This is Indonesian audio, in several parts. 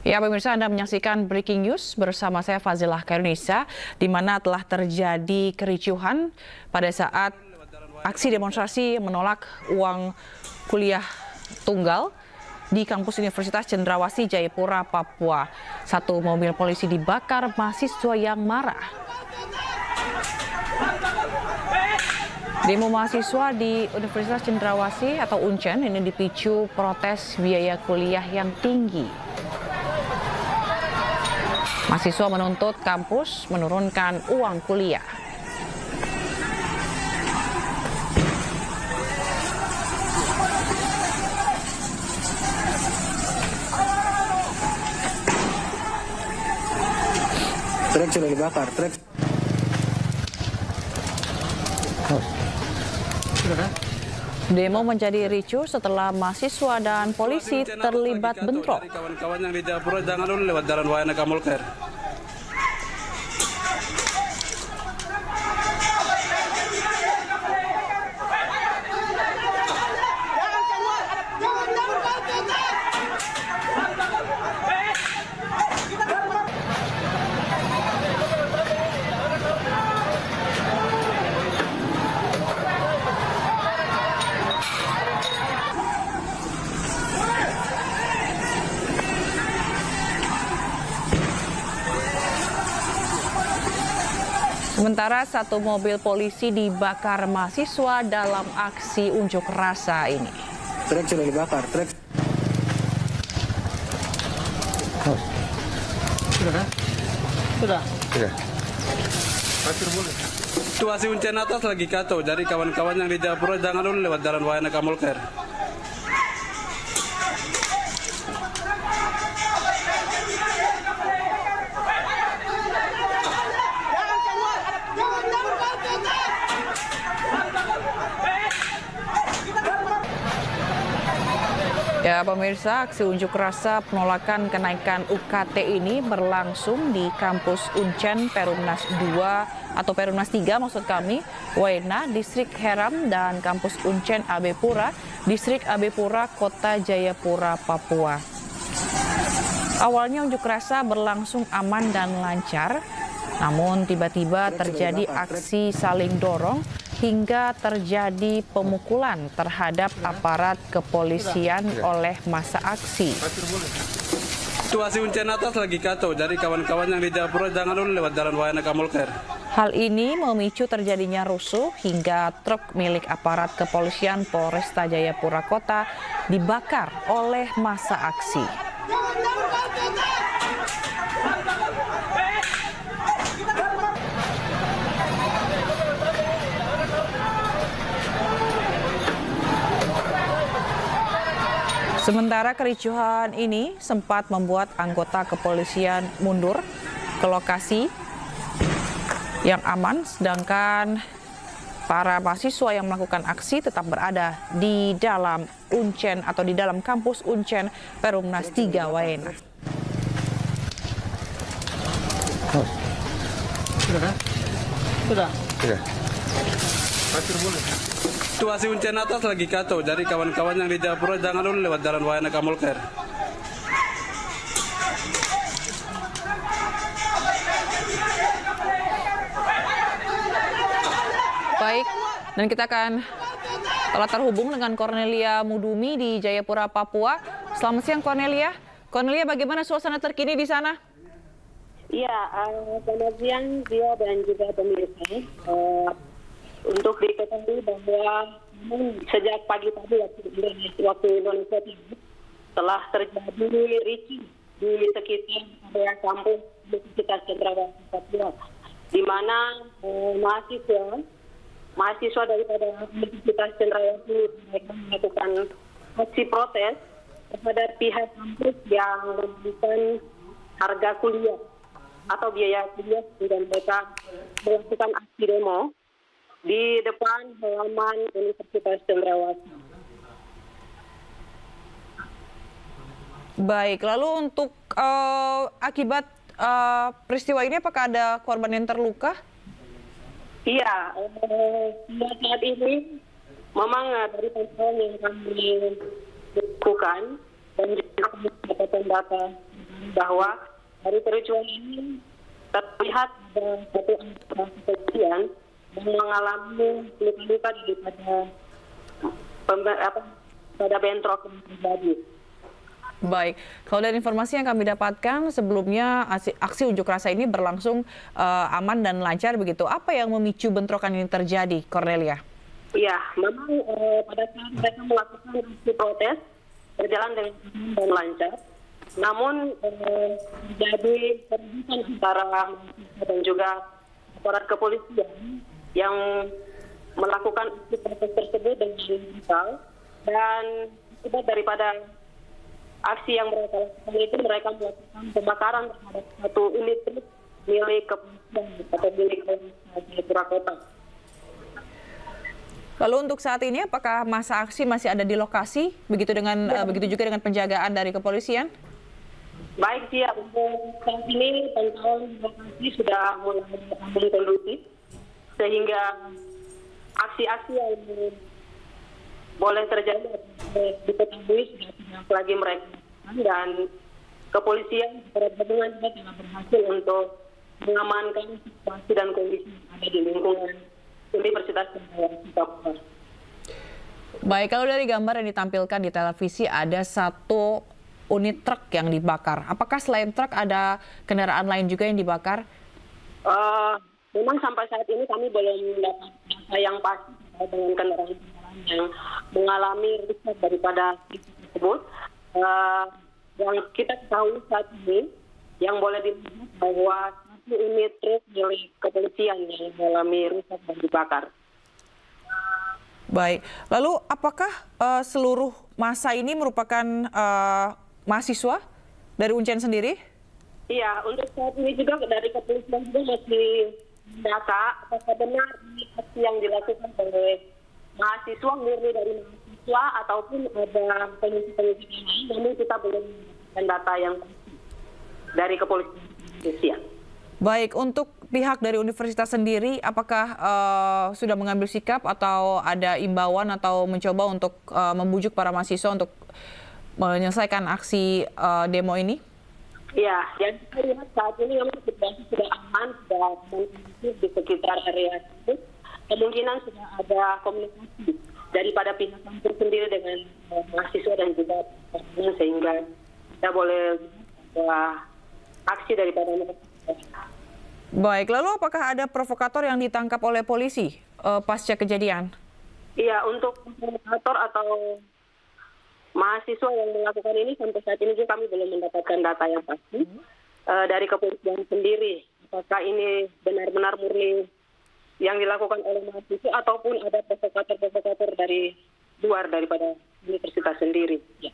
Ya, pemirsa, Anda menyaksikan Breaking News bersama saya Fazilah Kairunisa, di mana telah terjadi kericuhan pada saat aksi demonstrasi menolak uang kuliah tunggal di kampus Universitas Cendrawasih, Jayapura, Papua. Satu mobil polisi dibakar mahasiswa yang marah. Demo mahasiswa di Universitas Cendrawasih atau UNCEN ini dipicu protes biaya kuliah yang tinggi. Mahasiswa menuntut kampus menurunkan uang kuliah. Truk sudah dibakar, truk. Demo menjadi ricuh setelah mahasiswa dan polisi terlibat bentrok. Kawan-kawan yang di Jayapura jangan dulu lewat jalan Wayana Kamulker. Sementara satu mobil polisi dibakar mahasiswa dalam aksi unjuk rasa ini. Truk sudah dibakar, truk. Sudah. Situasi UNCEN atas lagi kacau, jadi kawan-kawan yang di Jayapura jangan dulu lewat jalan Wayana Kamulker. Ya, pemirsa, aksi unjuk rasa penolakan kenaikan UKT ini berlangsung di kampus UNCEN Perumnas 2 atau Perumnas 3 maksud kami, Waena, Distrik Heram, dan kampus UNCEN AB Pura, Distrik AB Pura, Kota Jayapura, Papua. Awalnya unjuk rasa berlangsung aman dan lancar, namun tiba-tiba terjadi aksi saling dorong hingga terjadi pemukulan terhadap aparat kepolisian oleh massa aksi. Situasi UNCEN atas lagi kacau, jadi kawan-kawan yang di Jayapura jangan dulu lewat jalan Wayana Kamulker. Hal ini memicu terjadinya rusuh hingga truk milik aparat kepolisian Polresta Jayapura Kota dibakar oleh massa aksi. Sementara kericuhan ini sempat membuat anggota kepolisian mundur ke lokasi yang aman, sedangkan para mahasiswa yang melakukan aksi tetap berada di dalam UNCEN atau di dalam kampus UNCEN Perumnas 3 Waena. Sudah. Situasi UNCEN atas lagi kacau, jadi kawan-kawan yang di Jayapura jangan dulu lewat jalan Wayana Kamulker. Baik, dan kita akan telah terhubung dengan Cornelia Mudumi di Jayapura, Papua. Selamat siang, Cornelia. Cornelia, bagaimana suasana terkini di sana? Iya, selamat siang Dia dan juga pemirsa. Untuk diketahui bahwa sejak pagi tadi waktu Indonesia telah terjadi ricuh di sekitar area kampus Universitas Cendrawasih, Papua, di mana mahasiswa daripada Universitas Cendrawasih melakukan aksi protes terhadap pihak kampus yang memberikan harga kuliah atau biaya kuliah, dan mereka melakukan aksi demo di depan halaman Universitas Cendrawasih. Baik, lalu untuk akibat peristiwa ini apakah ada korban yang terluka? Iya, saat ini memang dari pantauan yang kami lakukan dan juga mendapatkan data bahwa dari kericuan ini terlihat ada satu anggota kepolisian yang mengalami luka-luka pada bentrok yang terjadi. Baik, kalau dari informasi yang kami dapatkan sebelumnya aksi unjuk rasa ini berlangsung aman dan lancar begitu. Apa yang memicu bentrokan ini terjadi, Cornelia? Iya, memang pada saat mereka melakukan aksi protes berjalan dengan aman dan lancar. Namun terjadi keributan antara mahasiswa dan juga aparat kepolisian yang melakukan aksi protes tersebut dengan brutal, dan akibat daripada aksi yang mereka lakukan itu mereka melakukan pembakaran terhadap satu unit truk milik kepolisian atau milik Jayapura Kota. Lalu untuk saat ini apakah masa aksi masih ada di lokasi? Begitu juga dengan penjagaan dari kepolisian? Baik, Tia, untuk saat ini pantauan lokasi sudah mulai kondusif, sehingga aksi-aksi yang boleh terjadi diketahui sudah tidak lagi mereka, dan kepolisian gabungan juga telah berhasil untuk mengamankan situasi dan kondisi yang ada di lingkungan Universitas Papua. Baik, kalau dari gambar yang ditampilkan di televisi ada satu unit truk yang dibakar. Apakah selain truk ada kendaraan lain juga yang dibakar? Memang sampai saat ini kami belum dapat data yang pasti dengan kendaraan yang mengalami rusak daripada tersebut. Yang kita ketahui saat ini, yang boleh dilihat bahwa satu unit truk milik kepolisian yang mengalami rusak dan dibakar. Baik, lalu apakah seluruh massa ini merupakan mahasiswa dari Uncen sendiri? Iya, untuk saat ini juga dari kepolisian juga masih mendata apakah benar ini aksi yang dilakukan oleh mahasiswa, murni dari mahasiswa ataupun ada pengisi-pengisi lain, namun kita belum mendapatkan data yang pasti dari kepolisian Indonesia. Baik, untuk pihak dari universitas sendiri, apakah sudah mengambil sikap atau ada imbauan atau mencoba untuk membujuk para mahasiswa untuk menyelesaikan aksi demo ini? Ya, yang kita lihat saat ini memang situasi sudah aman, sudah kondusif di sekitar area itu. Kemungkinan sudah ada komunikasi daripada pihak kampus sendiri dengan mahasiswa dan juga sehingga kita boleh aksi daripada mereka. Baik, lalu apakah ada provokator yang ditangkap oleh polisi pasca kejadian? Iya, untuk provokator atau mahasiswa yang melakukan ini sampai saat ini juga kami belum mendapatkan data yang pasti dari kepolisian sendiri. Apakah ini benar-benar murni yang dilakukan oleh mahasiswa ataupun ada provokator-provokator dari luar daripada universitas sendiri. Ya.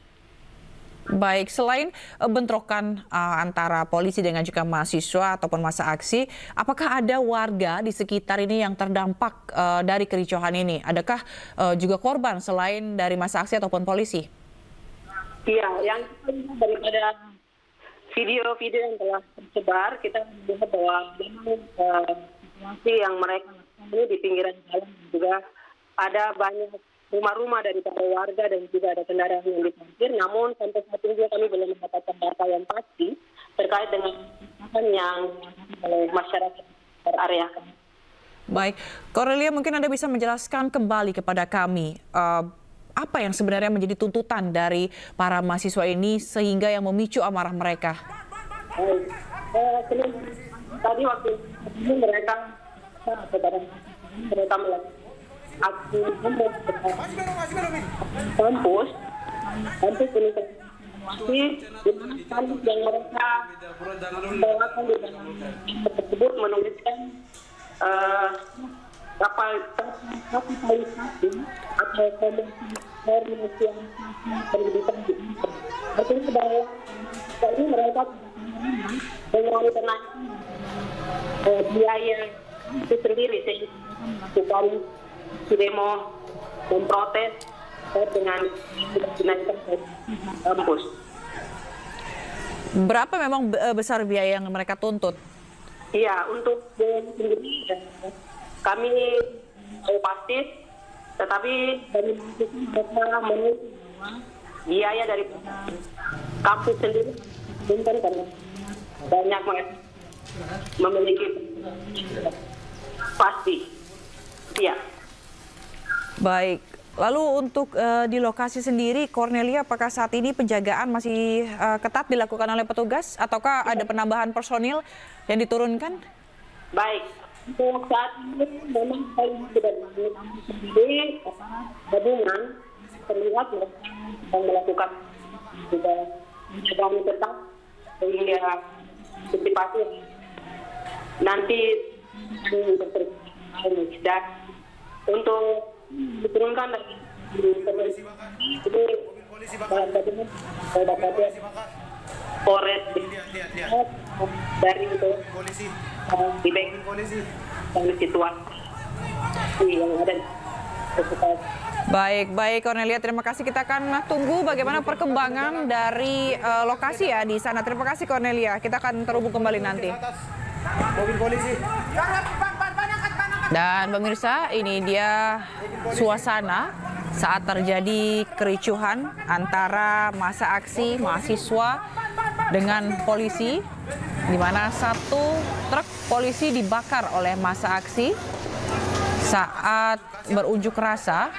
Baik, selain bentrokan antara polisi dengan juga mahasiswa ataupun massa aksi, apakah ada warga di sekitar ini yang terdampak dari kericuhan ini? Adakah juga korban selain dari massa aksi ataupun polisi? Iya, yang kita lihat daripada video-video yang telah tersebar, kita melihat bahwa memang situasi yang mereka lakukan ini di pinggiran jalan juga ada banyak rumah-rumah dari para warga dan juga ada kendaraan yang diparkir. Namun sampai saat ini kami belum mendapatkan data yang pasti terkait dengan yang oleh masyarakat area kami. Baik, Cornelia, mungkin Anda bisa menjelaskan kembali kepada kami apa yang sebenarnya menjadi tuntutan dari para mahasiswa ini sehingga yang memicu amarah mereka? Tadi waktu ini mereka melakukan aksi kampus universitas yang mereka membawakan di dalam tersebut menuliskan kapitalisasi atau komersialisasi pendidikan di Indonesia. Artinya bahwa ini mereka dengan kenaikan biaya itu sendiri sehingga melakukan demo memprotes dengan kenaikan kampus. Berapa memang besar biaya yang mereka tuntut? Iya, untuk biaya sendiri kami tahu pasti, tetapi dari mahasiswa mereka menuntut bahwa biaya dari kampus sendiri Bunten karena banyak memiliki pasti. Ya. Baik. Lalu untuk di lokasi sendiri, Cornelia, apakah saat ini penjagaan masih ketat dilakukan oleh petugas ataukah ada penambahan personil yang diturunkan? Baik, untuk saat ini memang saya tidak sendiri gabungan terlihat sedang melakukan juga penjagaan ketat sehingga antisipasi nanti dan untuk diturunkan dari Polres dari itu di bank situasi yang ada. Baik Cornelia, terima kasih. Kita akan tunggu bagaimana perkembangan dari lokasi ya di sana. Terima kasih Cornelia. Kita akan terhubung kembali nanti. Mobil polisi. Dan pemirsa, ini dia suasana saat terjadi kericuhan antara massa aksi mahasiswa dengan polisi, di mana satu truk polisi dibakar oleh massa aksi saat berunjuk rasa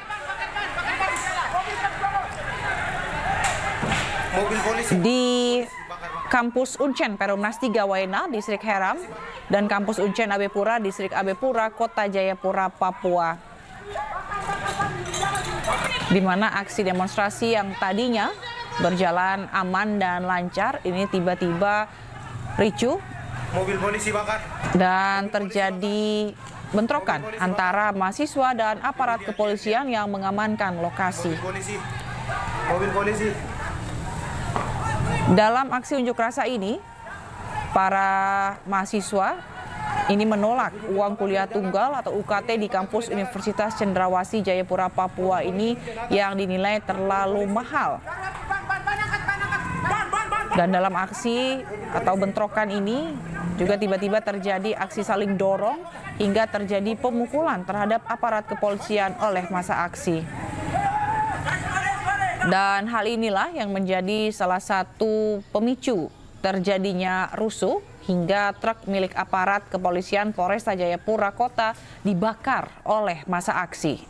di Kampus Uncen Perumnas 3 Waena, Distrik Heram, dan Kampus Uncen Abepura, Distrik Abepura, Kota Jayapura, Papua. Di mana aksi demonstrasi yang tadinya berjalan aman dan lancar, ini tiba-tiba ricuh dan terjadi bentrokan antara mahasiswa dan aparat kepolisian yang mengamankan lokasi. Dalam aksi unjuk rasa ini, para mahasiswa ini menolak uang kuliah tunggal atau UKT di kampus Universitas Cendrawasih Jayapura, Papua ini yang dinilai terlalu mahal. Dan dalam aksi atau bentrokan ini juga tiba-tiba terjadi aksi saling dorong hingga terjadi pemukulan terhadap aparat kepolisian oleh massa aksi. Dan hal inilah yang menjadi salah satu pemicu terjadinya rusuh hingga truk milik aparat kepolisian Polresta Jayapura Kota dibakar oleh massa aksi.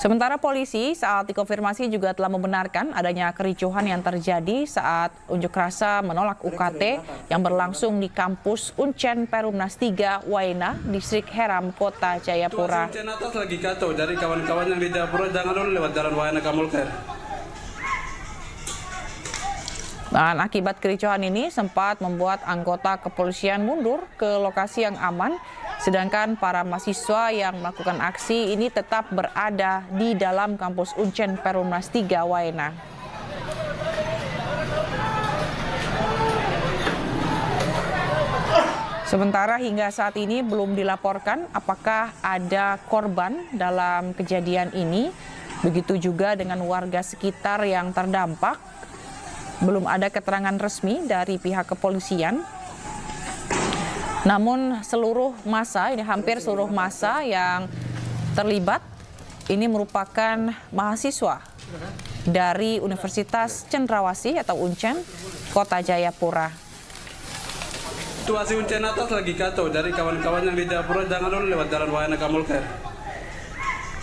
Sementara polisi saat dikonfirmasi juga telah membenarkan adanya kericuhan yang terjadi saat unjuk rasa menolak UKT yang berlangsung di kampus Uncen Perumnas 3 Waena, Distrik Heram, Kota Jayapura. Uncen atas lagi kacau, jadi kawan-kawan yang di Jayapura jangan dulu lewat jalan Waena Kamulker. Dan akibat kericuhan ini sempat membuat anggota kepolisian mundur ke lokasi yang aman, sedangkan para mahasiswa yang melakukan aksi ini tetap berada di dalam kampus Uncen Perumnas 3 Waena. Sementara hingga saat ini belum dilaporkan apakah ada korban dalam kejadian ini, begitu juga dengan warga sekitar yang terdampak. Belum ada keterangan resmi dari pihak kepolisian. Namun seluruh massa, ini hampir seluruh massa yang terlibat, ini merupakan mahasiswa dari Universitas Cendrawasih atau Uncen, Kota Jayapura. Situasi Uncen atas lagi kacau, jadi kawan-kawan yang di Jayapura jangan dulu lewat jalan Waena Kamulker.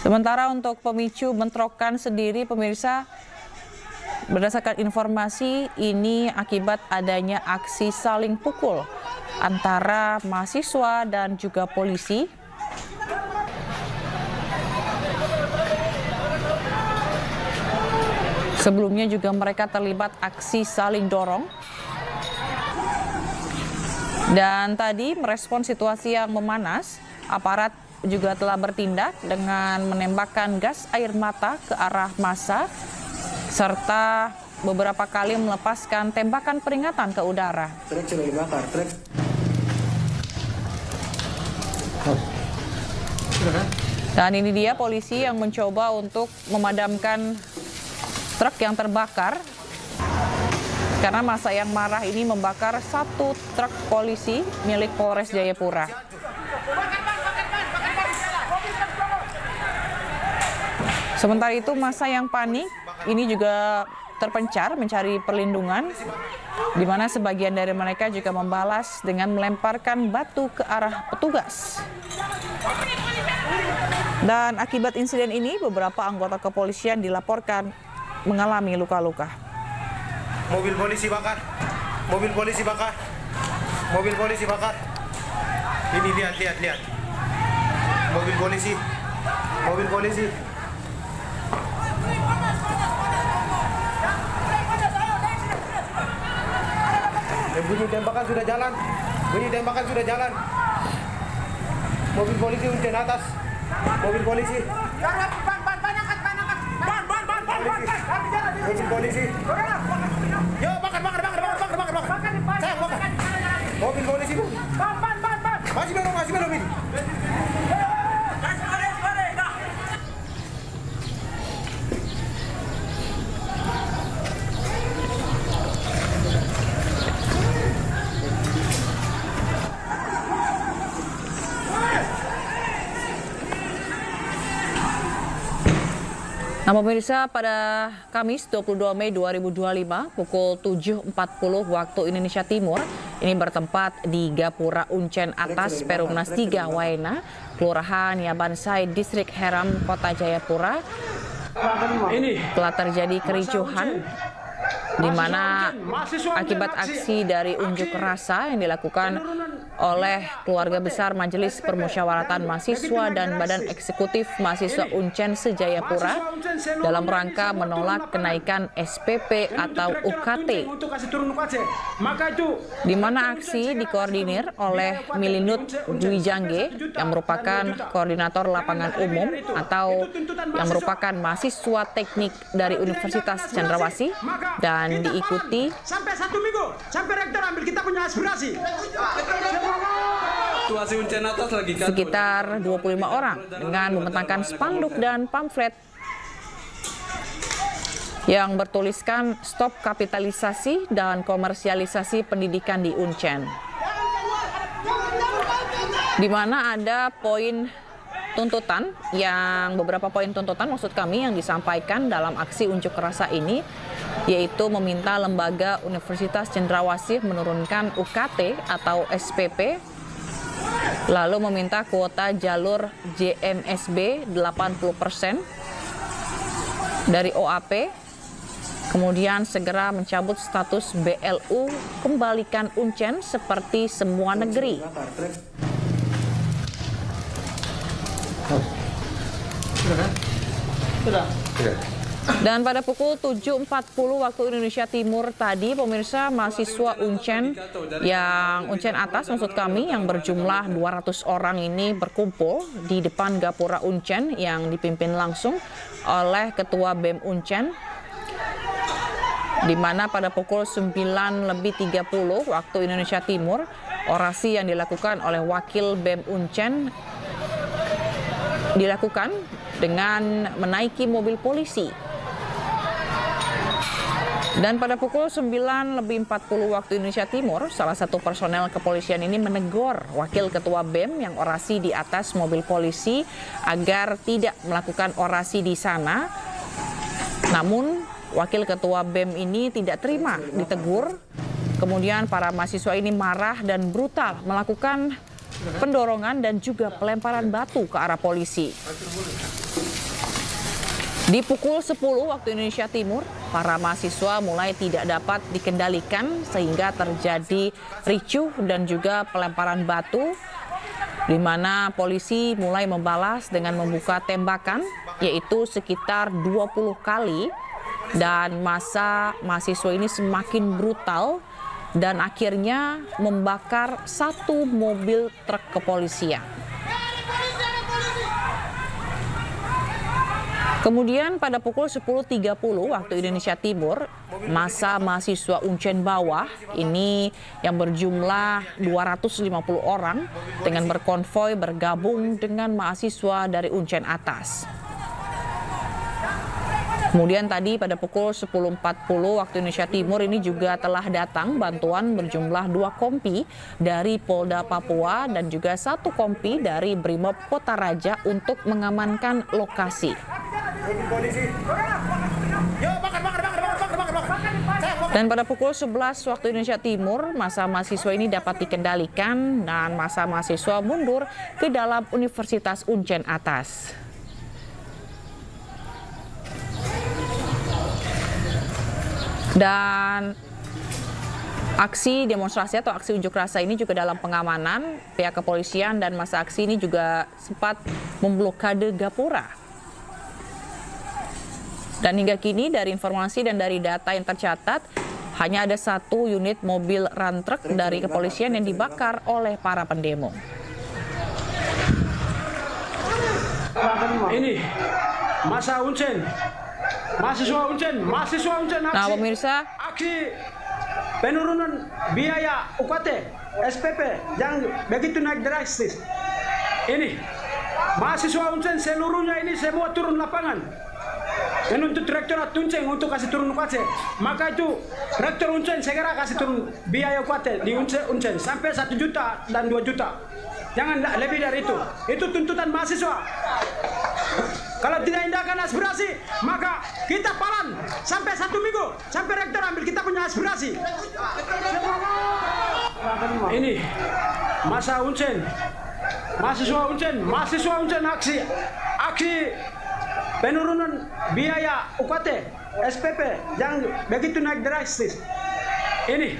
Sementara untuk pemicu bentrokan sendiri, pemirsa, berdasarkan informasi ini akibat adanya aksi saling pukul antara mahasiswa dan juga polisi. Sebelumnya juga mereka terlibat aksi saling dorong. Dan tadi merespon situasi yang memanas, aparat juga telah bertindak dengan menembakkan gas air mata ke arah massa serta beberapa kali melepaskan tembakan peringatan ke udara. Truk sudah dibakar, truk. Dan ini dia polisi yang mencoba untuk memadamkan truk yang terbakar karena massa yang marah ini membakar satu truk polisi milik Polres Jayapura. Sementara itu massa yang panik ini juga terpencar mencari perlindungan, di mana sebagian dari mereka juga membalas dengan melemparkan batu ke arah petugas. Dan akibat insiden ini, beberapa anggota kepolisian dilaporkan mengalami luka-luka. Mobil polisi bakar. Mobil polisi bakar. Mobil polisi bakar. Ini lihat. Mobil polisi. Mobil polisi. Bunyi tembakan sudah jalan. Bunyi tembakan sudah jalan. Mobil polisi uncen atas. Mobil polisi. Mobil polisi. Yo, bakar. Saya bakar. Mobil polisi. Masih belum ini. Nah, pemirsa, pada Kamis 22 Mei 2025 pukul 7.40 waktu Indonesia Timur, ini bertempat di Gapura Uncen Atas, Perumnas 3 Waena, Kelurahan Yabansai, Distrik Heram, Kota Jayapura. Telah terjadi kericuhan di mana akibat aksi dari unjuk rasa yang dilakukan oleh keluarga besar Majelis Permusyawaratan Mahasiswa dan Badan Eksekutif Mahasiswa Uncen se-Jayapura dalam rangka menolak kenaikan SPP atau UKT, di mana aksi dikoordinir oleh Milinut Dwi Jangge yang merupakan koordinator lapangan umum atau yang merupakan mahasiswa teknik dari Universitas Cendrawasih dan diikuti sampai 1 minggu sampai rektor ambil kita punya aspirasi. Sekitar 25 orang dengan membentangkan spanduk dan pamflet yang bertuliskan stop kapitalisasi dan komersialisasi pendidikan di Uncen, di mana ada poin tuntutan beberapa poin tuntutan maksud kami yang disampaikan dalam aksi unjuk rasa ini, yaitu meminta lembaga Universitas Cendrawasih menurunkan UKT atau SPP, lalu meminta kuota jalur JMSB 80% dari OAP, kemudian segera mencabut status BLU, kembalikan Uncen seperti semua negeri. Dan pada pukul 7.40 waktu Indonesia Timur tadi, pemirsa, mahasiswa Uncen Atas maksud kami yang berjumlah 200 orang ini berkumpul di depan Gapura Uncen yang dipimpin langsung oleh Ketua BEM Uncen, di mana pada pukul 9.30 waktu Indonesia Timur, orasi yang dilakukan oleh Wakil BEM Uncen dilakukan dengan menaiki mobil polisi. Dan pada pukul 9.40 waktu Indonesia Timur, salah satu personel kepolisian ini menegur Wakil Ketua BEM yang orasi di atas mobil polisi agar tidak melakukan orasi di sana. Namun, Wakil Ketua BEM ini tidak terima ditegur. Kemudian para mahasiswa ini marah dan brutal melakukan pendorongan dan juga pelemparan batu ke arah polisi. Di pukul 10 waktu Indonesia Timur, para mahasiswa mulai tidak dapat dikendalikan sehingga terjadi ricuh dan juga pelemparan batu, di mana polisi mulai membalas dengan membuka tembakan, yaitu sekitar 20 kali, dan massa mahasiswa ini semakin brutal dan akhirnya membakar satu mobil truk kepolisian. Kemudian pada pukul 10.30 waktu Indonesia Timur, massa mahasiswa Uncen Bawah ini yang berjumlah 250 orang dengan berkonvoi bergabung dengan mahasiswa dari Uncen Atas. Kemudian tadi pada pukul 10.40 waktu Indonesia Timur ini juga telah datang bantuan berjumlah 2 kompi dari Polda Papua dan juga 1 kompi dari Brimob Kota Raja untuk mengamankan lokasi. Mobil polisi. Yo, bakar. Dan pada pukul 11 waktu Indonesia Timur, massa mahasiswa ini dapat dikendalikan dan massa mahasiswa mundur ke dalam Universitas Uncen Atas. Dan aksi demonstrasi atau aksi unjuk rasa ini juga dalam pengamanan, pihak kepolisian dan massa aksi ini juga sempat memblokade Gapura. Dan hingga kini dari informasi dan dari data yang tercatat, hanya ada 1 unit mobil run truck dari kepolisian yang dibakar oleh para pendemo. Ini masa Uncen, mahasiswa Uncen aksi. Nah, pemirsa, Aksi penurunan biaya UKT, SPP yang begitu naik drastis. Ini mahasiswa Uncen seluruhnya ini semua turun lapangan. Menuntut Rektorat Uncen untuk kasih turun UKT. Maka itu Rektor Uncen segera kasih turun biaya UKT di Uncen sampai 1 juta dan 2 juta. Jangan lebih dari itu. Itu tuntutan mahasiswa. Kalau tidak indahkan aspirasi, maka kita palan sampai 1 minggu sampai rektor ambil kita punya aspirasi. Ini masa Uncen, mahasiswa Uncen aksi penurunan biaya UKT, SPP yang begitu naik drastis. Ini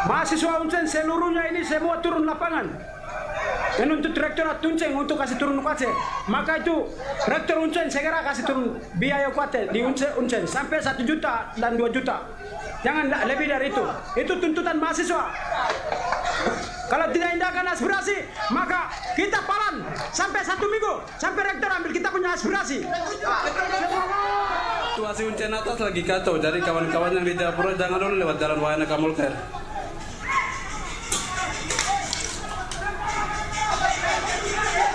mahasiswa Uncen seluruhnya ini semua turun lapangan. Menuntut Rektorat Uncen untuk kasih turun UKT. Maka itu Rektor Uncen segera kasih turun biaya UKT di Uncen sampai 1 juta dan 2 juta. Jangan lebih dari itu. Itu tuntutan mahasiswa. Kalau tidak indahkan aspirasi, maka kita palan sampai 1 minggu sampai rektor ambil kita punya aspirasi. Situasi Uncen Atas lagi kacau, jadi kawan-kawan yang di Jayapura jangan dulu lewat jalan Wahana Kamulker.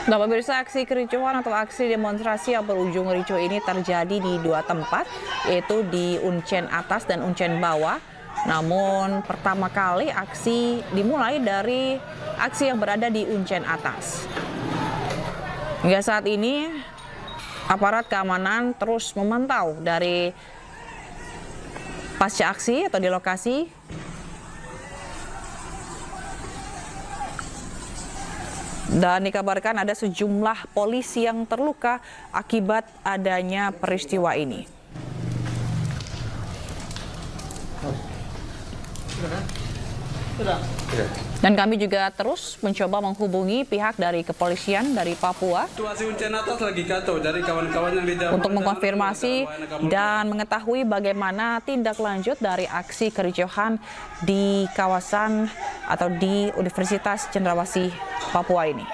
Nah, pemirsa, aksi kericuhan atau aksi demonstrasi yang berujung ricuh ini terjadi di 2 tempat, yaitu di Uncen Atas dan Uncen Bawah. Namun pertama kali aksi dimulai dari aksi yang berada di Uncen Atas. Hingga saat ini aparat keamanan terus memantau dari pasca aksi atau di lokasi. Dan dikabarkan ada sejumlah polisi yang terluka akibat adanya peristiwa ini. Dan kami juga terus mencoba menghubungi pihak dari kepolisian dari Papua Situasi Uncen Atas lagi kacau, jadi kawan-kawan yang di Jayapura untuk mengkonfirmasi dan mengetahui bagaimana tindak lanjut dari aksi kericuhan di kawasan atau di Universitas Cendrawasih Papua ini.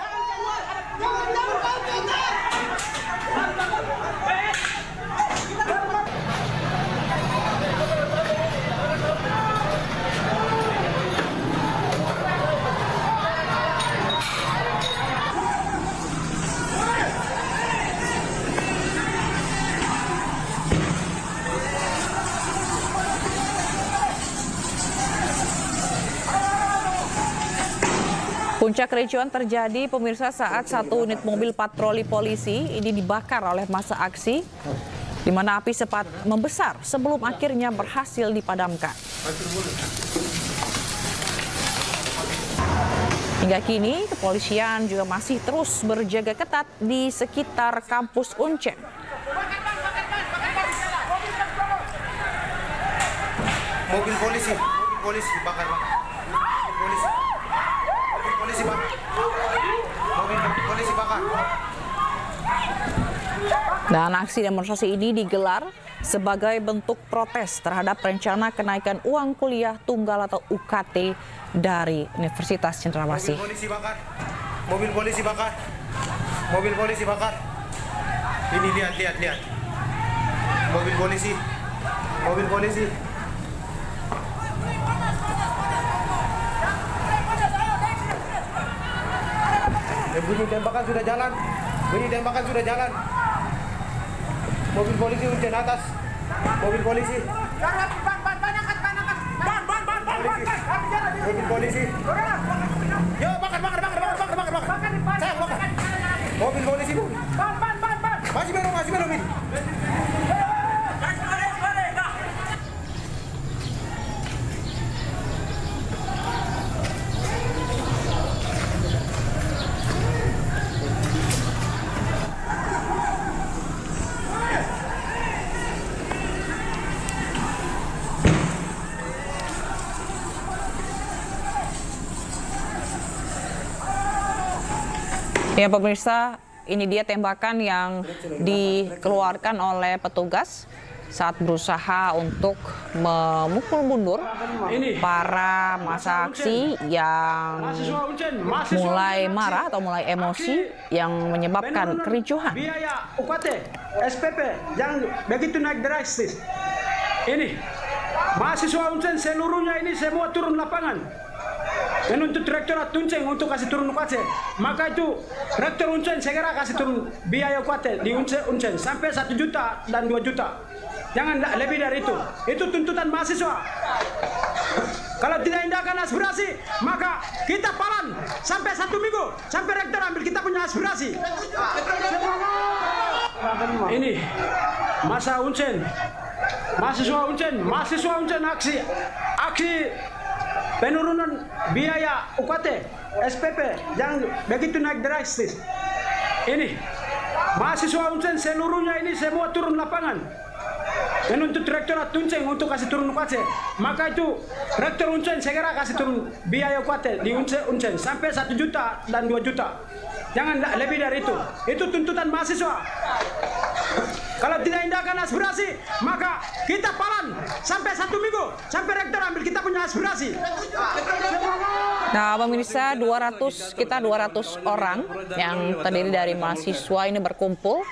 Puncak kericuhan terjadi, pemirsa, saat 1 unit mobil patroli polisi ini dibakar oleh massa aksi, di mana api sempat membesar sebelum akhirnya berhasil dipadamkan. Hingga kini, kepolisian juga masih terus berjaga ketat di sekitar kampus Uncen. Mobil polisi bakar. Mobil polisi bakar. Dan aksi demonstrasi ini digelar sebagai bentuk protes terhadap rencana kenaikan uang kuliah tunggal atau UKT dari Universitas Cendrawasih. Mobil polisi bakar. Ini lihat. Mobil polisi. Bunyi tembakan sudah jalan. Mobil polisi Uncen Atas. Mobil polisi. Yo, bakar. Saya bakar. Mobil polisi. Masih belum ini. Ya pemirsa, ini dia tembakan yang dikeluarkan oleh petugas saat berusaha untuk memukul mundur para massa aksi yang mulai marah atau mulai emosi yang menyebabkan kericuhan. Biaya UKT, SPP yang begitu naik drastis. Ini mahasiswa Uncen seluruhnya ini semua turun lapangan. Menuntut Rektorat Uncen untuk kasih turun UKT. Maka itu Rektor Uncen segera kasih turun biaya UKT di Uncen sampai 1 juta dan 2 juta. Jangan lebih dari itu. Itu tuntutan mahasiswa. Kalau tidak indahkan aspirasi, maka kita palan sampai 1 minggu. Sampai rektor ambil kita punya aspirasi. Ini masa Uncen, mahasiswa Uncen aksi penurunan biaya UKT, SPP yang begitu naik drastis. Ini mahasiswa Uncen seluruhnya ini semua turun lapangan. Menuntut Rektorat Uncen untuk kasih turun UKT. Maka itu Rektor Uncen segera kasih turun biaya UKT di Uncen sampai 1 juta dan 2 juta. Jangan lebih dari itu. Itu tuntutan mahasiswa. Kalau tidak indahkan aspirasi, maka kita palan sampai 1 minggu. Sampai rektor ambil kita punya aspirasi. Nah, pemirsa, 200 orang yang terdiri dari mahasiswa ini berkumpul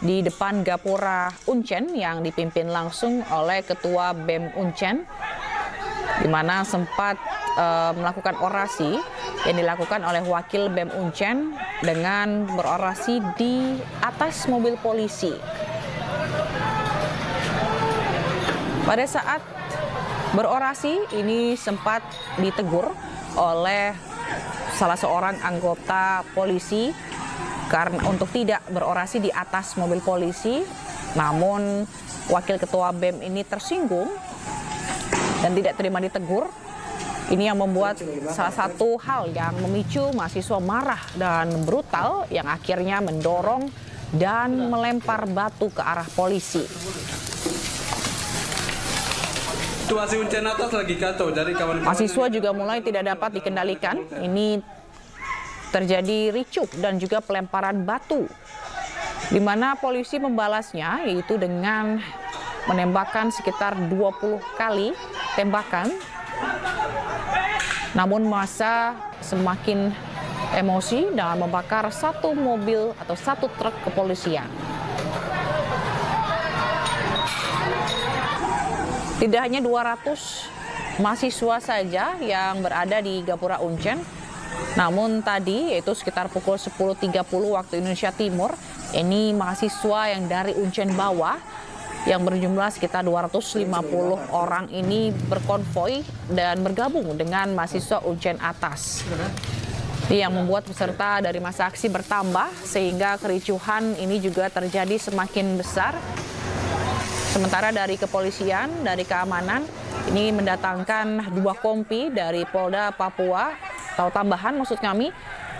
di depan Gapura Uncen yang dipimpin langsung oleh Ketua BEM Uncen, di mana sempat melakukan orasi yang dilakukan oleh Wakil BEM Uncen dengan berorasi di atas mobil polisi. Pada saat berorasi ini sempat ditegur oleh salah seorang anggota polisi karena untuk tidak berorasi di atas mobil polisi. Namun Wakil Ketua BEM ini tersinggung dan tidak terima ditegur. Ini yang membuat salah satu hal yang memicu mahasiswa marah dan brutal yang akhirnya mendorong dan melempar batu ke arah polisi. Situasi Uncen atas lagi kacau, jadi kawan-kawan mahasiswa juga mulai tidak dapat dikendalikan. Ini terjadi ricuh dan juga pelemparan batu, di mana polisi membalasnya yaitu dengan menembakkan sekitar 20 kali tembakan. Namun massa semakin emosi dan membakar 1 mobil atau 1 truk kepolisian. Tidak hanya 200 mahasiswa saja yang berada di Gapura Uncen, namun tadi yaitu sekitar pukul 10.30 waktu Indonesia Timur, ini mahasiswa yang dari Uncen bawah yang berjumlah sekitar 250 orang ini berkonvoi dan bergabung dengan mahasiswa Uncen atas. Yang membuat peserta dari massa aksi bertambah sehingga kericuhan ini juga terjadi semakin besar. Sementara dari kepolisian, dari keamanan, ini mendatangkan 2 kompi dari Polda Papua, atau tambahan maksud kami,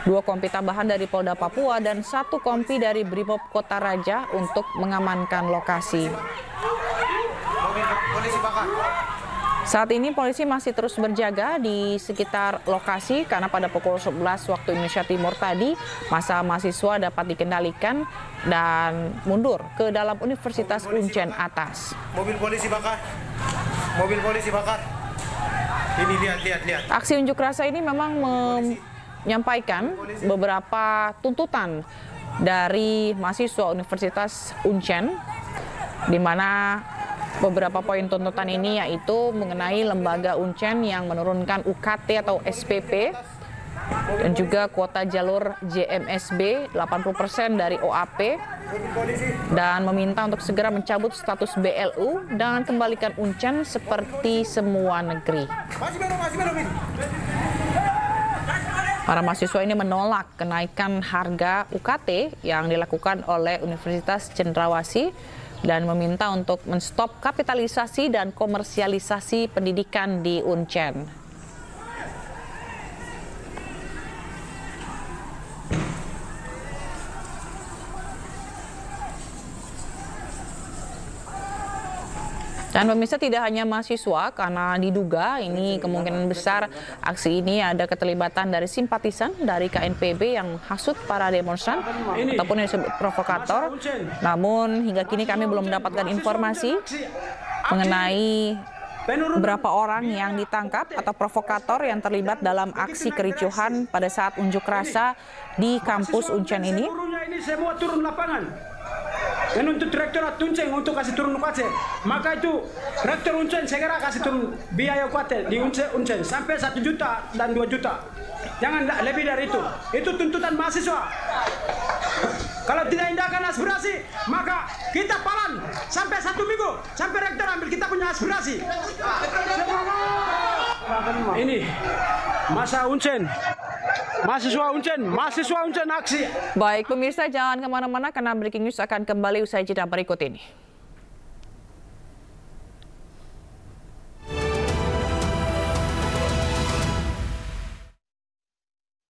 2 kompi tambahan dari Polda Papua dan 1 kompi dari Brimob Kota Raja untuk mengamankan lokasi. Saat ini polisi masih terus berjaga di sekitar lokasi karena pada pukul 11 waktu Indonesia Timur tadi massa mahasiswa dapat dikendalikan dan mundur ke dalam Universitas Uncen atas. Mobil polisi bakar. Mobil polisi bakar. Ini lihat. Aksi unjuk rasa ini memang menyampaikan beberapa tuntutan dari mahasiswa Universitas Uncen, di mana beberapa poin tuntutan ini yaitu mengenai lembaga Uncen yang menurunkan UKT atau SPP dan juga kuota jalur JMSB 80% dari OAP, dan meminta untuk segera mencabut status BLU dan kembalikan Uncen seperti semua negeri. Para mahasiswa ini menolak kenaikan harga UKT yang dilakukan oleh Universitas Cendrawasih dan meminta untuk menstop kapitalisasi dan komersialisasi pendidikan di Uncen. Dan pemirsa, tidak hanya mahasiswa, karena diduga ini kemungkinan besar aksi ini ada keterlibatan dari simpatisan dari KNPB yang hasut para demonstran ataupun yang disebut provokator. Namun hingga kini kami belum mendapatkan informasi mengenai berapa orang yang ditangkap atau provokator yang terlibat dalam aksi kericuhan pada saat unjuk rasa di kampus Uncen ini. Ini semua turun lapangan. Dan untuk rektorat Uncen untuk kasih turun UKT, maka itu rektor Uncen segera kasih turun biaya UKT di Uncen sampai 1 juta dan 2 juta. Jangan lebih dari itu. Itu tuntutan mahasiswa. Kalau tidak indahkan aspirasi, maka kita palan sampai 1 minggu sampai rektor ambil kita punya aspirasi. Ini masa Uncen. Mahasiswa Uncen aksi. Baik pemirsa, jangan kemana-mana karena breaking news akan kembali usai jeda berikut ini.